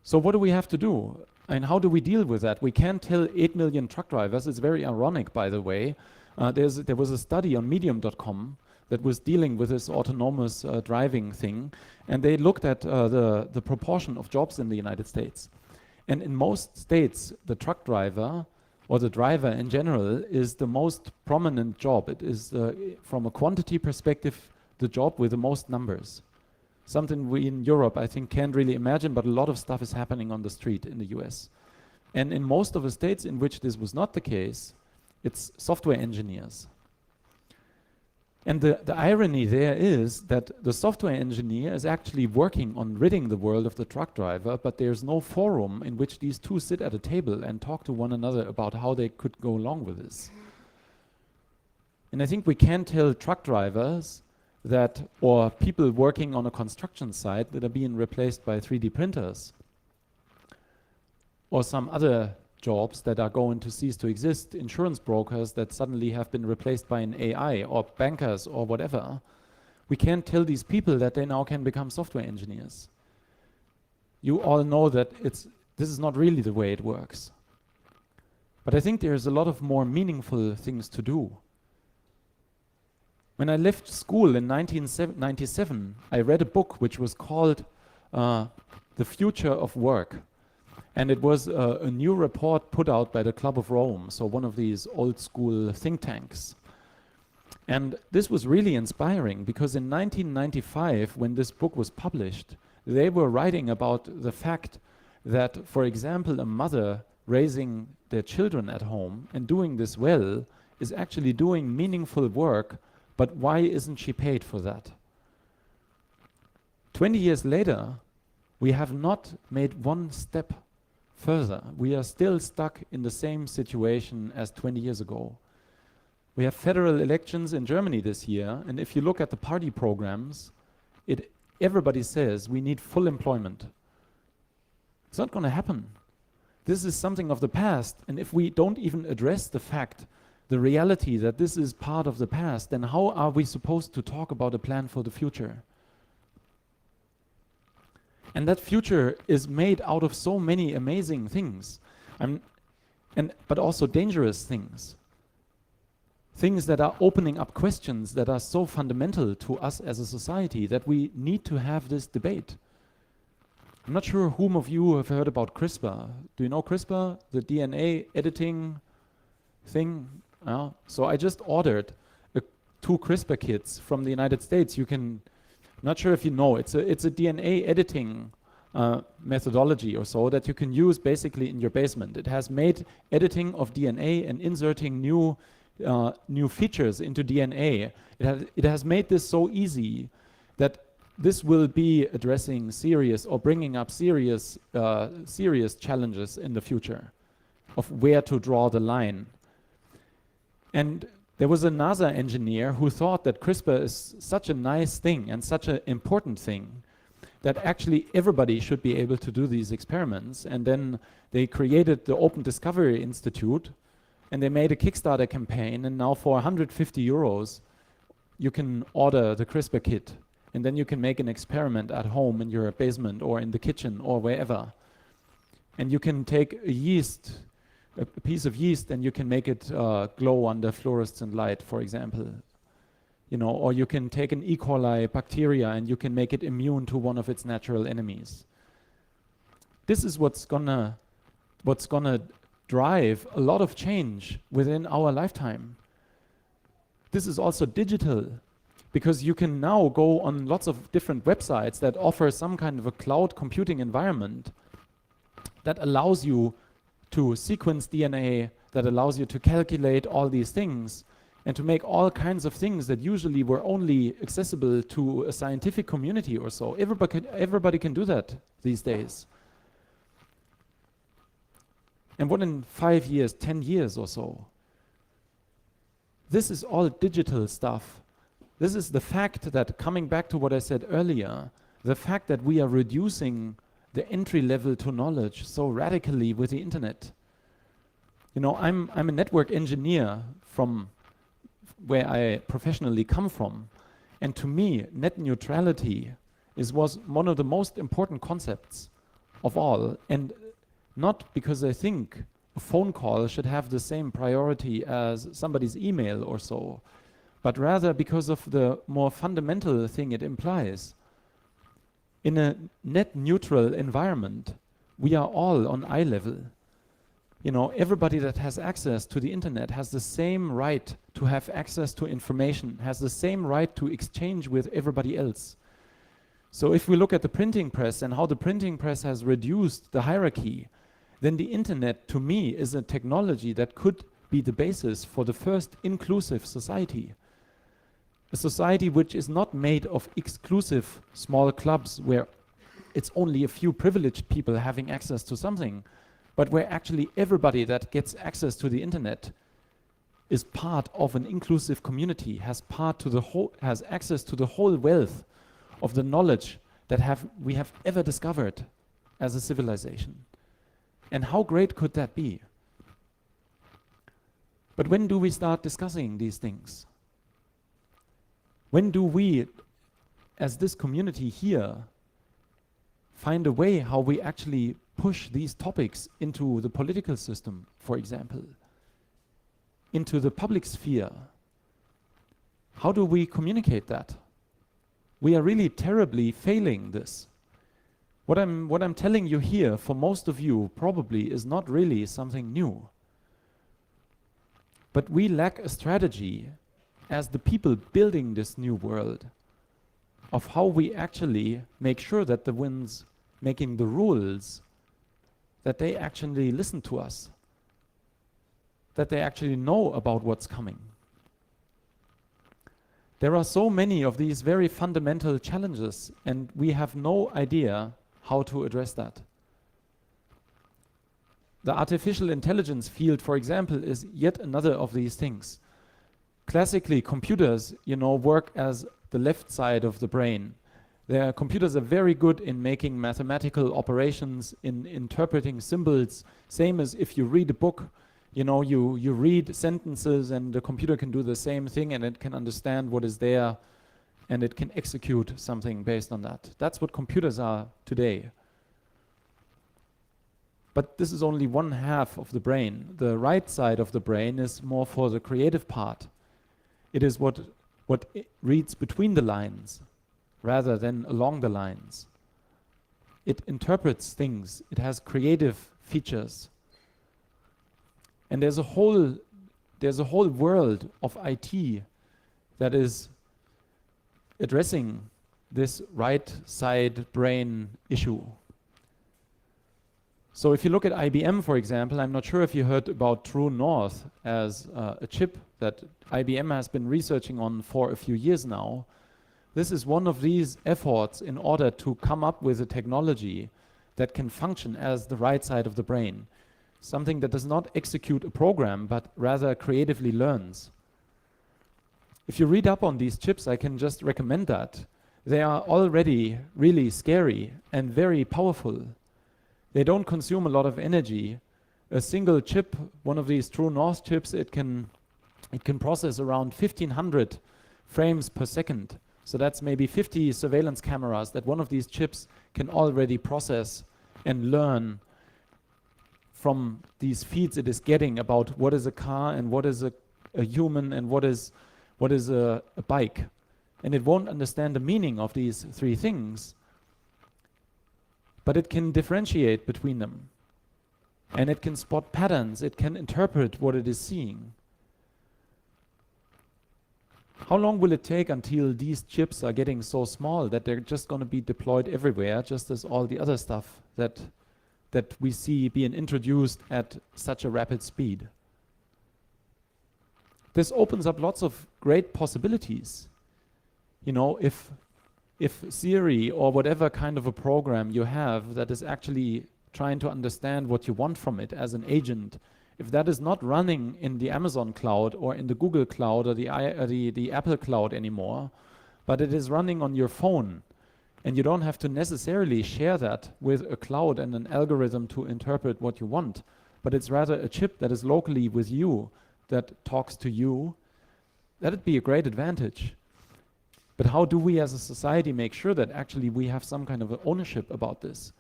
So what do we have to do? And how do we deal with that? We can't tell 8 million truck drivers. It's very ironic, by the way. There was a study on medium.com that was dealing with this autonomous driving thing, and they looked at the proportion of jobs in the United States. And in most states, the truck driver or the driver in general is the most prominent job. It is, from a quantity perspective, the job with the most numbers. Something we in Europe, I think, can't really imagine, but a lot of stuff is happening on the street in the US. And in most of the states in which this was not the case, it's software engineers. And the irony there is that the software engineer is actually working on ridding the world of the truck driver, but there's no forum in which these two sit at a table and talk to one another about how they could go along with this. And I think we can't tell truck drivers that, or people working on a construction site that are being replaced by 3D printers, or some other jobs that are going to cease to exist, insurance brokers that suddenly have been replaced by an AI, or bankers, or whatever. We can't tell these people that they now can become software engineers. You all know that this is not really the way it works. But I think there's a lot of more meaningful things to do. When I left school in 1997, I read a book which was called The Future of Work. And it was a new report put out by the Club of Rome, so one of these old school think tanks. And this was really inspiring because in 1995, when this book was published, they were writing about the fact that, for example, a mother raising their children at home and doing this well is actually doing meaningful work, but why isn't she paid for that? 20 years later, we have not made one step further. We are still stuck in the same situation as 20 years ago. We have federal elections in Germany this year, and if you look at the party programs, everybody says we need full employment. It's not going to happen. This is something of the past, and if we don't even address the reality that this is part of the past, then how are we supposed to talk about a plan for the future? And that future is made out of so many amazing things, but also dangerous things. Things that are opening up questions that are so fundamental to us as a society that we need to have this debate. I'm not sure whom of you have heard about CRISPR. Do you know CRISPR, the DNA editing thing? So I just ordered 2 CRISPR kits from the United States. Not sure if you know, it's a DNA editing methodology or so that you can use basically in your basement. It has made editing of DNA and inserting new features into DNA. It has made this so easy that this will be addressing serious or bringing up serious challenges in the future of where to draw the line. And there was a NASA engineer who thought that CRISPR is such a nice thing and such an important thing that actually everybody should be able to do these experiments. And then they created the Open Discovery Institute, and they made a Kickstarter campaign, and now for 150 euros, you can order the CRISPR kit, and then you can make an experiment at home in your basement or in the kitchen or wherever. And you can take a piece of yeast, and you can make it glow under fluorescent light, for example. Or you can take an E. coli bacteria and you can make it immune to one of its natural enemies. This is what's gonna drive a lot of change within our lifetime. This is also digital, because you can now go on lots of different websites that offer some kind of a cloud computing environment that allows you to sequence DNA, that allows you to calculate all these things, and to make all kinds of things that usually were only accessible to a scientific community or so. Everybody can do that these days. And what in 5 years, 10 years or so? This is all digital stuff. This is the fact that, coming back to what I said earlier, the fact that we are reducing the entry level to knowledge so radically with the internet. I'm a network engineer from where I professionally come from, and to me, net neutrality was one of the most important concepts of all, and not because I think a phone call should have the same priority as somebody's email or so, but rather because of the more fundamental thing it implies. In a net neutral environment, we are all on eye level. Everybody that has access to the internet has the same right to have access to information, has the same right to exchange with everybody else. So if we look at the printing press and how the printing press has reduced the hierarchy, then the internet, to me, is a technology that could be the basis for the first inclusive society. A society which is not made of exclusive small clubs where it's only a few privileged people having access to something, but where actually everybody that gets access to the internet is part of an inclusive community, has access to the whole wealth of the knowledge that we have ever discovered as a civilization. And how great could that be? But when do we start discussing these things? When do we, as this community here, find a way how we actually push these topics into the political system, for example, into the public sphere? How do we communicate that? We are really terribly failing this. What I'm telling you here, for most of you, probably is not really something new. But we lack a strategy as the people building this new world of how we actually make sure that the ones making the rules, that they actually listen to us, that they actually know about what's coming. There are so many of these very fundamental challenges, and we have no idea how to address that. The artificial intelligence field, for example, is yet another of these things. Classically, computers, work as the left side of the brain. Their computers are very good in making mathematical operations, in interpreting symbols, same as if you read a book. You read sentences and the computer can do the same thing and it can understand what is there and it can execute something based on that. That's what computers are today. But this is only one half of the brain. The right side of the brain is more for the creative part. It is what reads between the lines rather than along the lines. It interprets things. It has creative features. And there's a whole world of IT that is addressing this right side brain issue. So if you look at IBM, for example, I'm not sure if you heard about True North as a chip that IBM has been researching on for a few years now. This is one of these efforts in order to come up with a technology that can function as the right side of the brain. Something that does not execute a program, but rather creatively learns. If you read up on these chips, I can just recommend that. They are already really scary and very powerful. They don't consume a lot of energy. A single chip, one of these True North chips, it can process around 1500 frames per second. So that's maybe 50 surveillance cameras that one of these chips can already process and learn from these feeds it is getting about what is a car and what is a human and what is a bike. And it won't understand the meaning of these three things, but it can differentiate between them. And it can spot patterns, it can interpret what it is seeing. How long will it take until these chips are getting so small that they're just going to be deployed everywhere, just as all the other stuff that we see being introduced at such a rapid speed? This opens up lots of great possibilities. If Siri or whatever kind of a program you have that is actually trying to understand what you want from it as an agent, if that is not running in the Amazon cloud or in the Google cloud or the Apple cloud anymore, but it is running on your phone, and you don't have to necessarily share that with a cloud and an algorithm to interpret what you want, but it's rather a chip that is locally with you, that talks to you, that'd be a great advantage. But how do we as a society make sure that actually we have some kind of ownership about this?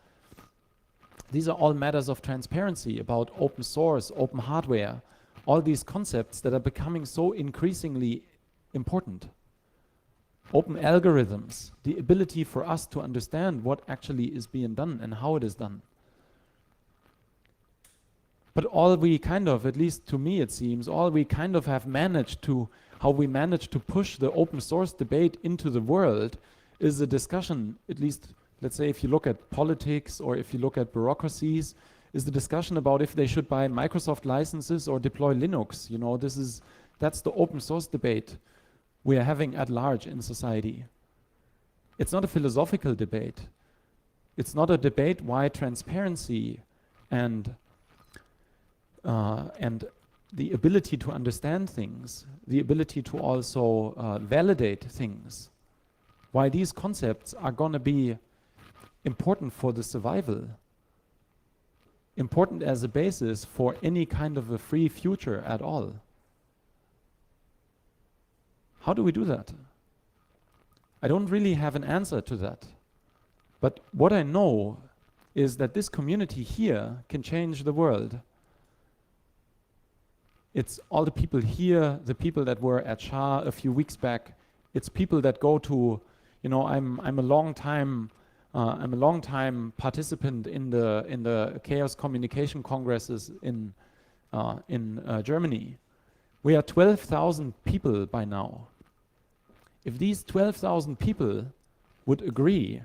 These are all matters of transparency about open source, open hardware, all these concepts that are becoming so increasingly important. Open algorithms, the ability for us to understand what actually is being done and how it is done. But all we kind of, at least to me it seems, all we kind of have managed to, how we manage to push the open source debate into the world is a discussion, at least, let's say if you look at politics or if you look at bureaucracies, is the discussion about if they should buy Microsoft licenses or deploy Linux. That's the open source debate. we are having at large in society. It's not a philosophical debate. It's not a debate why transparency and the ability to understand things, the ability to also validate things, why these concepts are going to be important for the survival, important as a basis for any kind of a free future at all. How do we do that? I don't really have an answer to that. But what I know is that this community here can change the world. It's all the people here, the people that were at SHA a few weeks back. It's people that go to, you know, I'm a long time participant in the Chaos Communication Congresses in Germany. We are 12,000 people by now. If these 12,000 people would agree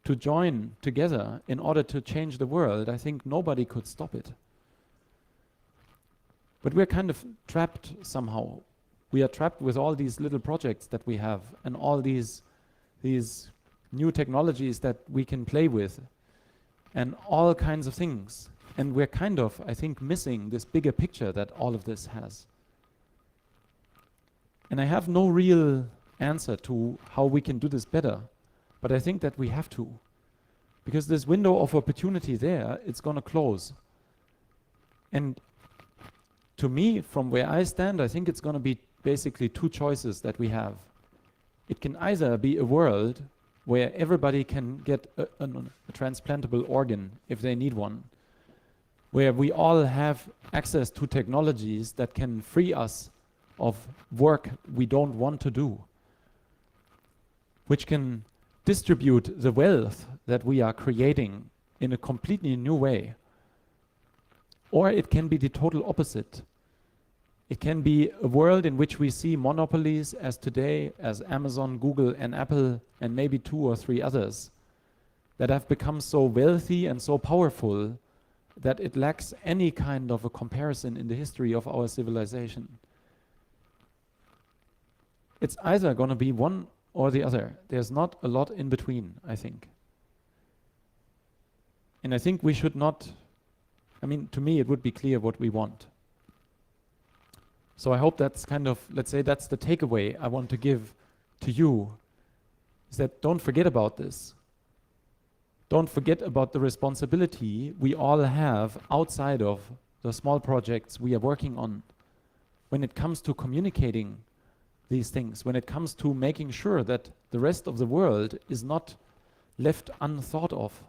to join together in order to change the world, I think nobody could stop it. But we're kind of trapped somehow. We are trapped with all these little projects that we have and all these new technologies that we can play with and all kinds of things. And we're kind of, I think, missing this bigger picture that all of this has. And I have no real answer to how we can do this better, but I think that we have to. Because this window of opportunity there, it's going to close. And to me, from where I stand, I think it's going to be basically two choices that we have. It can either be a world where everybody can get a transplantable organ if they need one, where we all have access to technologies that can free us of work we don't want to do, which can distribute the wealth that we are creating in a completely new way. Or it can be the total opposite. It can be a world in which we see monopolies as today, as Amazon, Google, and Apple, and maybe 2 or 3 others, that have become so wealthy and so powerful that it lacks any kind of a comparison in the history of our civilization. It's either going to be one or the other. There's not a lot in between, I think. And I think we should not, I mean, to me, it would be clear what we want. So I hope that's kind of, let's say that's the takeaway I want to give to you, is that don't forget about this. Don't forget about the responsibility we all have outside of the small projects we are working on when it comes to communicating these things, when it comes to making sure that the rest of the world is not left unthought of.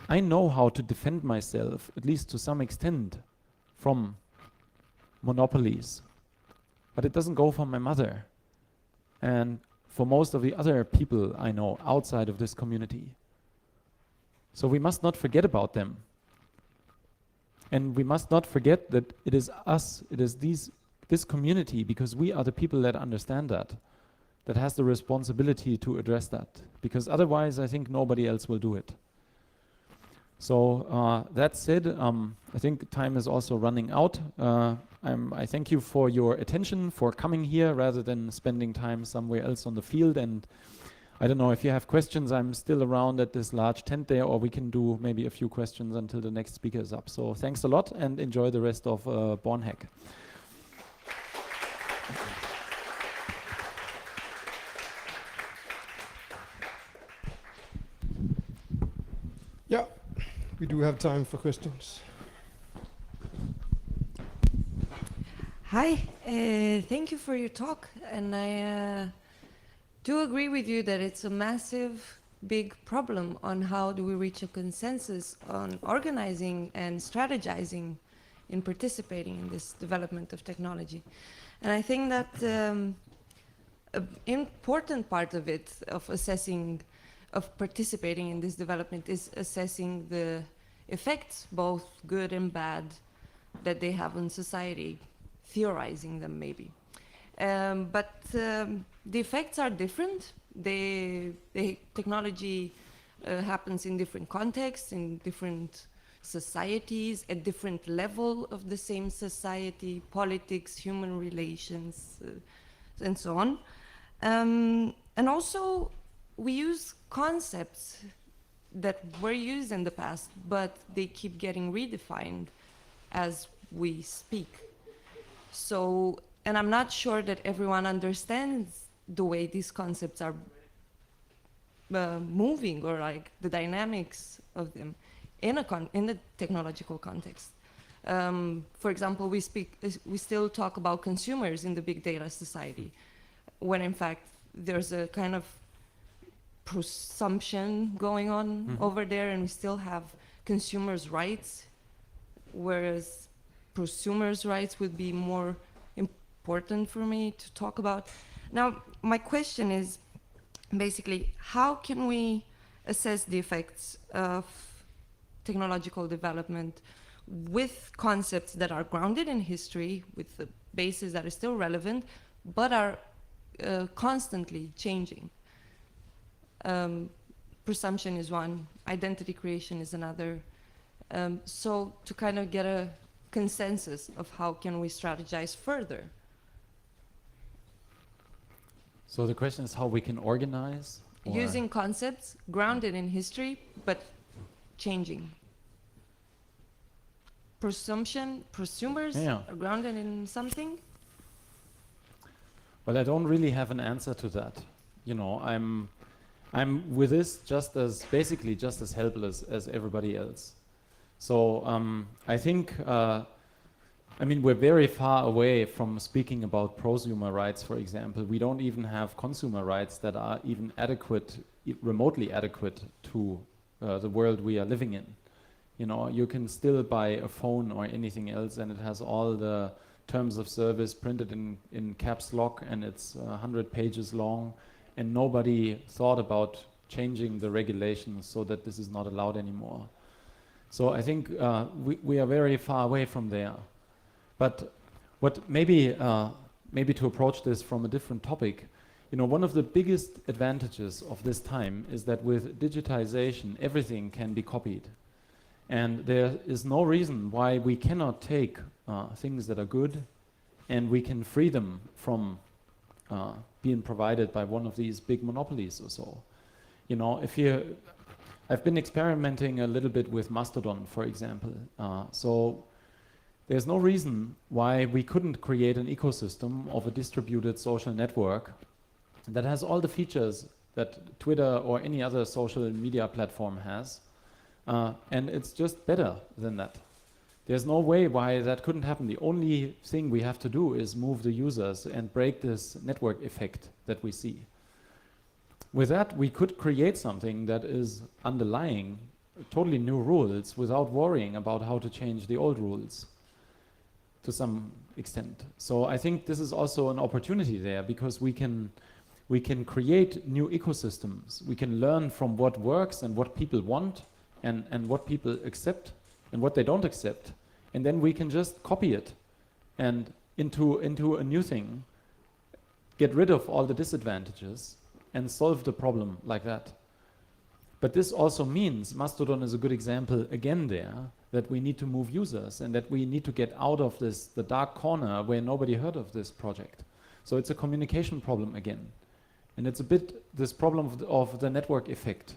I know how to defend myself, at least to some extent, from monopolies, but it doesn't go for my mother and for most of the other people I know outside of this community. So we must not forget about them. And we must not forget that it is us, it is this community, because we are the people that understand that has the responsibility to address that. Because otherwise, I think nobody else will do it. So that said, I think time is also running out. I thank you for your attention, for coming here rather than spending time somewhere else on the field. And I don't know if you have questions, I'm still around at this large tent there, or we can do maybe a few questions until the next speaker is up. So thanks a lot and enjoy the rest of Bornhack. Yeah, we do have time for questions. Hi, thank you for your talk, and I do agree with you that it's a massive, big problem on how do we reach a consensus on organizing and strategizing in participating in this development of technology. And I think that an important part of it, of assessing, of participating in this development, is assessing the effects, both good and bad, that they have on society, theorizing them maybe. But the effects are different. The technology happens in different contexts, in different societies at different level of the same society, politics, human relations, and so on. And also, we use concepts that were used in the past, but they keep getting redefined as we speak. So, and I'm not sure that everyone understands the way these concepts are moving, or like the dynamics of them in the technological context. For example, we still talk about consumers in the big data society, when in fact there's a kind of presumption going on over there, and we still have consumers' rights, whereas prosumers' rights would be more important for me to talk about. Now, my question is basically, how can we assess the effects of technological development with concepts that are grounded in history, with the basis that is still relevant, but are constantly changing? Presumption is one, identity creation is another. So to kind of get a consensus of how can we strategize further. So the question is how we can organize? Using concepts grounded in history, but changing. Prosumers are grounded in something? Well, I don't really have an answer to that. You know, I'm with this basically just as helpless as everybody else. So I think, I mean, we're very far away from speaking about prosumer rights, for example. We don't even have consumer rights that are even adequate, remotely adequate to the world we are living in. You know, you can still buy a phone or anything else, and it has all the terms of service printed in caps lock, and it's 100 pages long, and nobody thought about changing the regulations so that this is not allowed anymore. So I think we are very far away from there. But what maybe to approach this from a different topic, you know, one of the biggest advantages of this time is that with digitization, everything can be copied. And there is no reason why we cannot take things that are good and we can free them from being provided by one of these big monopolies or so. You know, I've been experimenting a little bit with Mastodon, for example. So there's no reason why we couldn't create an ecosystem of a distributed social network that has all the features that Twitter or any other social media platform has. And it's just better than that. There's no way why that couldn't happen. The only thing we have to do is move the users and break this network effect that we see. With that, we could create something that is underlying totally new rules without worrying about how to change the old rules to some extent. So I think this is also an opportunity there, because we can create new ecosystems. We can learn from what works and what people want and what people accept and what they don't accept. And then we can just copy it and into a new thing, get rid of all the disadvantages and solve the problem like that. But this also means, Mastodon is a good example again there, that we need to move users and that we need to get out of the dark corner where nobody heard of this project. So it's a communication problem again. And it's a bit this problem of the network effect.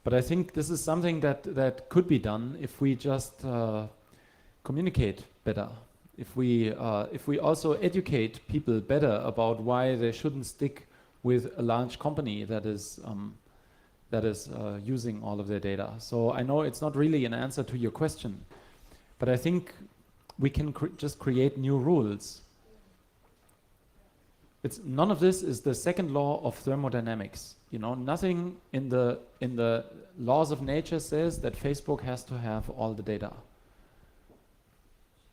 But I think this is something that could be done if we just communicate better. If we also educate people better about why they shouldn't stick with a large company that is using all of their data. So I know it's not really an answer to your question, but I think we can just create new rules. None of this is the second law of thermodynamics. You know, nothing in the laws of nature says that Facebook has to have all the data.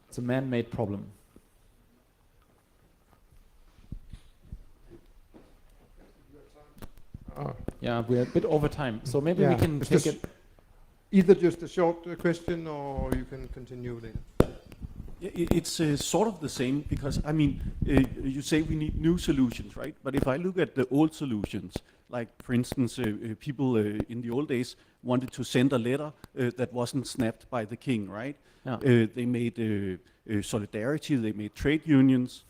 It's a man-made problem. Yeah, we're a bit over time, so maybe we can take it. Either just a short question, or you can continue later. It's sort of the same, because, I mean, you say we need new solutions, right? But if I look at the old solutions, like, for instance, people in the old days wanted to send a letter that wasn't snapped by the king, right? Yeah. They made solidarity, they made trade unions.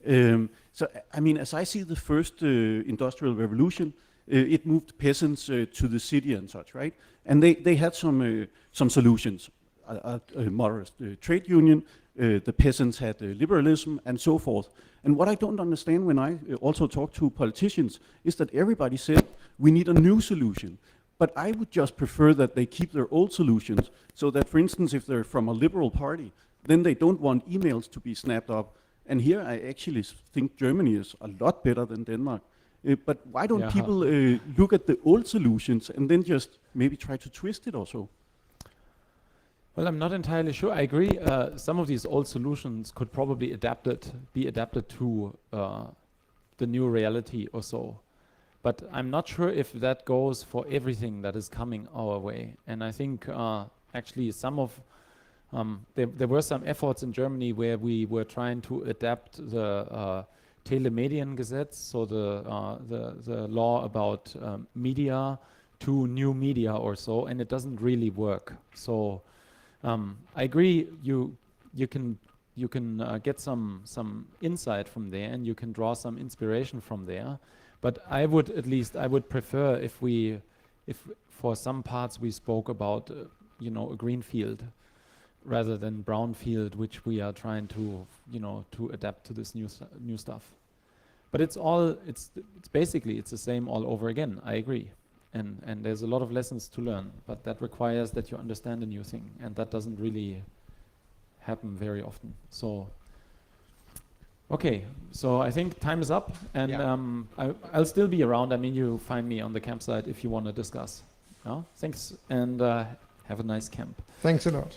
So, I mean, as I see the first industrial revolution, it moved peasants to the city and such, right? And they had some solutions, a moderate trade union, the peasants had liberalism and so forth. And what I don't understand when I also talk to politicians is that everybody said we need a new solution. But I would just prefer that they keep their old solutions so that, for instance, if they're from a liberal party, then they don't want emails to be snapped up. And here I actually think Germany is a lot better than Denmark. But why don't people look at the old solutions and then just maybe try to twist it also? Well, I'm not entirely sure. I agree. Some of these old solutions could probably be adapted to the new reality or so. But I'm not sure if that goes for everything that is coming our way. And I think actually there were some efforts in Germany where we were trying to adapt the Telemediengesetz, so the law about media, to new media or so, and it doesn't really work. So I agree. You can get some insight from there, and you can draw some inspiration from there. But I would prefer if for some parts we spoke about a green field rather than brown field, which we are trying to to adapt to this new stuff. But it's basically the same all over again. I agree, and there's a lot of lessons to learn, but that requires that you understand a new thing, and that doesn't really happen very often. So. Okay, so I think time is up, and I'll still be around. I mean, you find me on the campsite if you want to discuss. Thanks, and have a nice camp. Thanks a lot.